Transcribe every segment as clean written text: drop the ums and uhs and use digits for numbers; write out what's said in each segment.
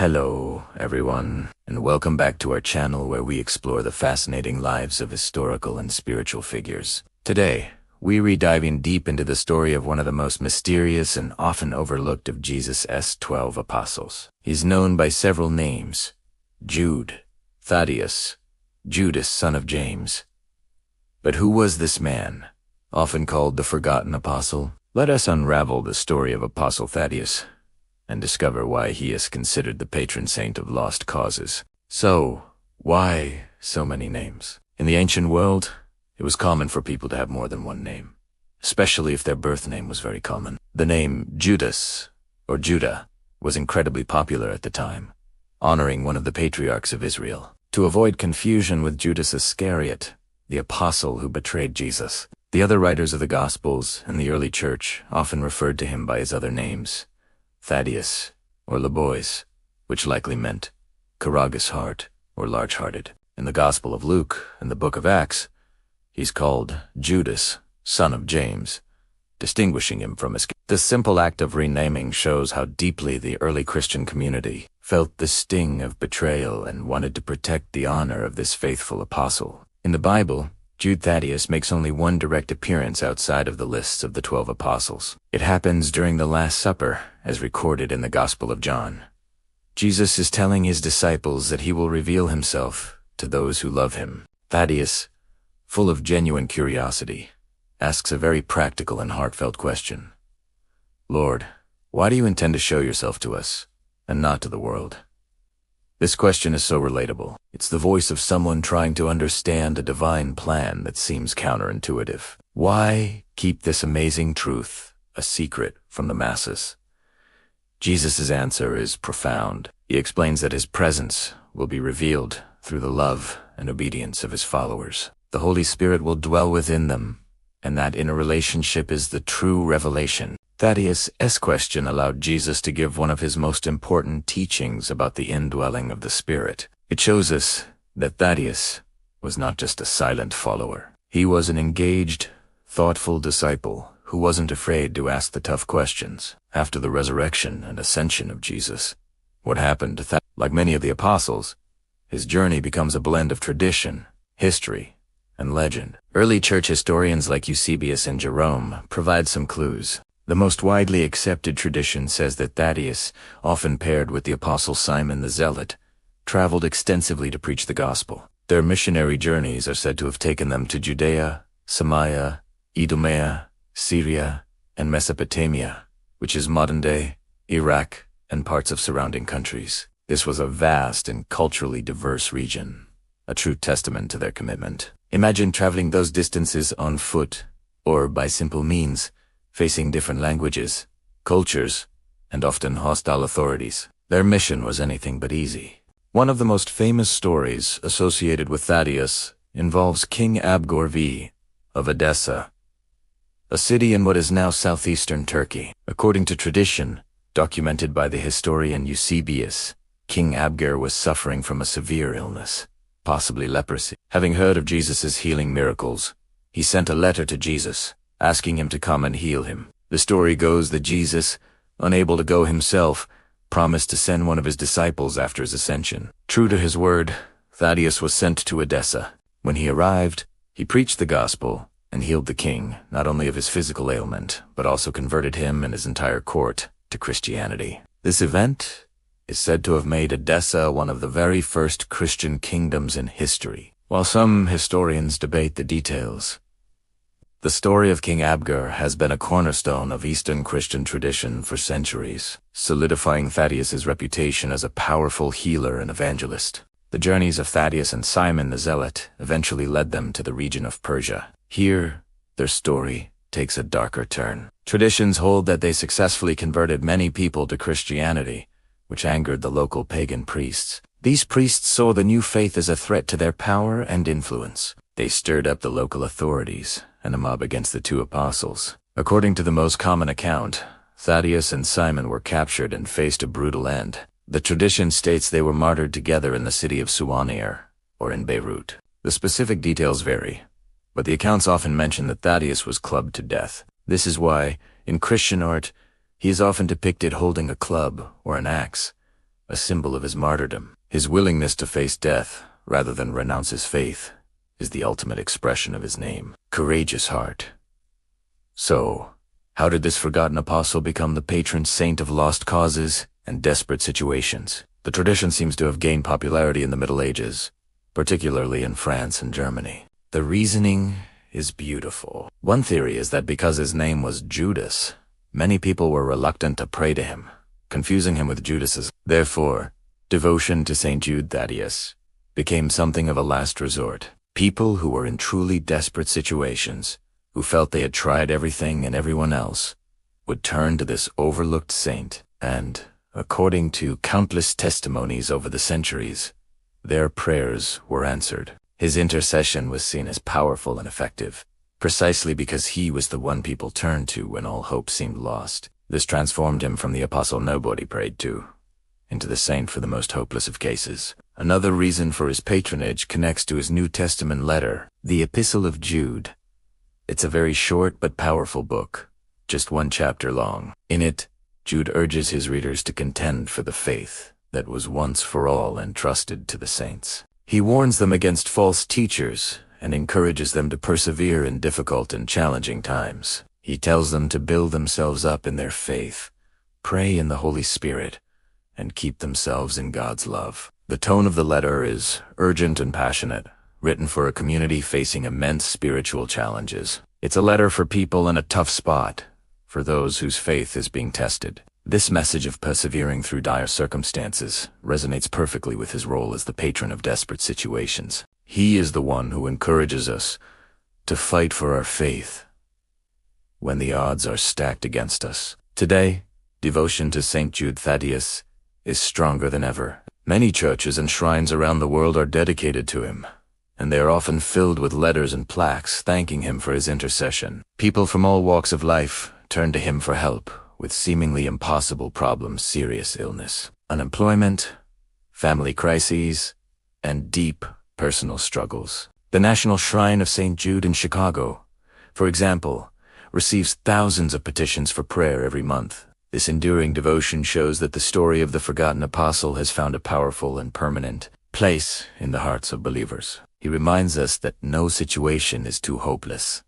Hello, everyone, and welcome back to our channel where we explore the fascinating lives of historical and spiritual figures. Today, we're diving deep into the story of one of the most mysterious and often overlooked of Jesus' 12 apostles. He's known by several names: Jude, Thaddaeus, Judas, son of James. But who was this man, often called the Forgotten Apostle? Let us unravel the story of Apostle Thaddaeus and discover why he is considered the patron saint of lost causes. So, why so many names? In the ancient world, it was common for people to have more than one name, especially if their birth name was very common. The name Judas, or Judah, was incredibly popular at the time, honoring one of the patriarchs of Israel. To avoid confusion with Judas Iscariot, the apostle who betrayed Jesus, the other writers of the Gospels and the early church often referred to him by his other names: Thaddaeus, or Labois, which likely meant courageous heart or large-hearted. In the Gospel of Luke and the book of Acts, he's called Judas, son of James, distinguishing him from his. This simple act of renaming shows how deeply the early Christian community felt the sting of betrayal and wanted to protect the honor of this faithful apostle. In the Bible, Jude Thaddaeus makes only one direct appearance outside of the lists of the 12 apostles. It happens during the Last Supper, as recorded in the Gospel of John. Jesus is telling his disciples that he will reveal himself to those who love him. Thaddaeus, full of genuine curiosity, asks a very practical and heartfelt question. "Lord, why do you intend to show yourself to us, and not to the world?" This question is so relatable. It's the voice of someone trying to understand a divine plan that seems counterintuitive. Why keep this amazing truth a secret from the masses? Jesus' answer is profound. He explains that his presence will be revealed through the love and obedience of his followers. The Holy Spirit will dwell within them, and that inner relationship is the true revelation. Thaddaeus' question allowed Jesus to give one of his most important teachings about the indwelling of the Spirit. It shows us that Thaddaeus was not just a silent follower. He was an engaged, thoughtful disciple who wasn't afraid to ask the tough questions. After the resurrection and ascension of Jesus, what happened to Thaddaeus? Like many of the apostles, his journey becomes a blend of tradition, history, and legend. Early church historians like Eusebius and Jerome provide some clues. The most widely accepted tradition says that Thaddaeus, often paired with the apostle Simon the Zealot, traveled extensively to preach the gospel. Their missionary journeys are said to have taken them to Judea, Samaria, Idumea, Syria, and Mesopotamia, which is modern-day Iraq and parts of surrounding countries. This was a vast and culturally diverse region, a true testament to their commitment. Imagine traveling those distances on foot, or by simple means, facing different languages, cultures, and often hostile authorities. Their mission was anything but easy. One of the most famous stories associated with Thaddaeus involves King Abgar V of Edessa, a city in what is now southeastern Turkey. According to tradition, documented by the historian Eusebius, King Abgar was suffering from a severe illness, possibly leprosy. Having heard of Jesus' healing miracles, he sent a letter to Jesus, asking him to come and heal him. The story goes that Jesus, unable to go himself, promised to send one of his disciples after his ascension. True to his word, Thaddaeus was sent to Edessa. When he arrived, he preached the gospel and healed the king, not only of his physical ailment, but also converted him and his entire court to Christianity. This event is said to have made Edessa one of the very first Christian kingdoms in history. While some historians debate the details, the story of King Abgar has been a cornerstone of Eastern Christian tradition for centuries, solidifying Thaddaeus' reputation as a powerful healer and evangelist. The journeys of Thaddaeus and Simon the Zealot eventually led them to the region of Persia. Here, their story takes a darker turn. Traditions hold that they successfully converted many people to Christianity, which angered the local pagan priests. These priests saw the new faith as a threat to their power and influence. They stirred up the local authorities and a mob against the two apostles. According to the most common account, Thaddaeus and Simon were captured and faced a brutal end. The tradition states they were martyred together in the city of Suwanir, or in Beirut. The specific details vary, but the accounts often mention that Thaddaeus was clubbed to death. This is why, in Christian art, he is often depicted holding a club or an axe, a symbol of his martyrdom. His willingness to face death, rather than renounce his faith, is the ultimate expression of his name. Courageous heart. So, how did this forgotten apostle become the patron saint of lost causes and desperate situations? The tradition seems to have gained popularity in the Middle Ages, particularly in France and Germany. The reasoning is beautiful. One theory is that because his name was Judas, many people were reluctant to pray to him, confusing him with Judas's. Therefore, devotion to St. Jude Thaddaeus became something of a last resort. People who were in truly desperate situations, who felt they had tried everything and everyone else, would turn to this overlooked saint, and, according to countless testimonies over the centuries, their prayers were answered. His intercession was seen as powerful and effective, precisely because he was the one people turned to when all hope seemed lost. This transformed him from the apostle nobody prayed to, into the saint for the most hopeless of cases. Another reason for his patronage connects to his New Testament letter, the Epistle of Jude. It's a very short but powerful book, just one chapter long. In it, Jude urges his readers to contend for the faith that was once for all entrusted to the saints. He warns them against false teachers and encourages them to persevere in difficult and challenging times. He tells them to build themselves up in their faith, pray in the Holy Spirit, and keep themselves in God's love. The tone of the letter is urgent and passionate, written for a community facing immense spiritual challenges. It's a letter for people in a tough spot, for those whose faith is being tested. This message of persevering through dire circumstances resonates perfectly with his role as the patron of desperate situations. He is the one who encourages us to fight for our faith when the odds are stacked against us. Today, devotion to St. Jude Thaddaeus is stronger than ever. Many churches and shrines around the world are dedicated to him, and they are often filled with letters and plaques thanking him for his intercession. People from all walks of life turn to him for help with seemingly impossible problems: serious illness, unemployment, family crises, and deep personal struggles. The National Shrine of St. Jude in Chicago, for example, receives thousands of petitions for prayer every month. This enduring devotion shows that the story of the forgotten apostle has found a powerful and permanent place in the hearts of believers. He reminds us that no situation is too hopeless,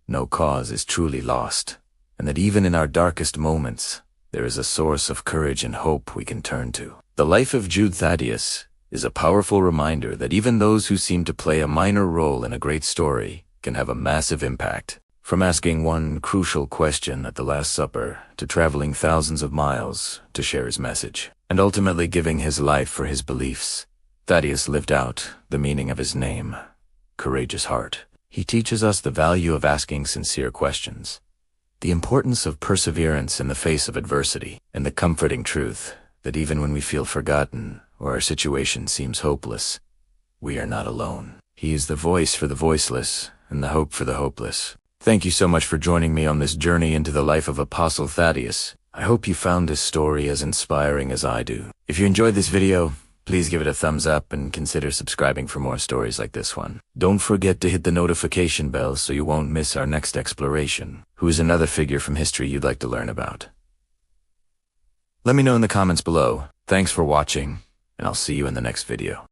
no cause is truly lost, and that even in our darkest moments, there is a source of courage and hope we can turn to. The life of Jude Thaddaeus is a powerful reminder that even those who seem to play a minor role in a great story can have a massive impact. From asking one crucial question at the Last Supper, to traveling thousands of miles to share his message, and ultimately giving his life for his beliefs, Thaddaeus lived out the meaning of his name, courageous heart. He teaches us the value of asking sincere questions, the importance of perseverance in the face of adversity, and the comforting truth that even when we feel forgotten or our situation seems hopeless, we are not alone. He is the voice for the voiceless and the hope for the hopeless. Thank you so much for joining me on this journey into the life of Apostle Thaddaeus. I hope you found this story as inspiring as I do. If you enjoyed this video, please give it a thumbs up and consider subscribing for more stories like this one. Don't forget to hit the notification bell so you won't miss our next exploration. Who is another figure from history you'd like to learn about? Let me know in the comments below. Thanks for watching, and I'll see you in the next video.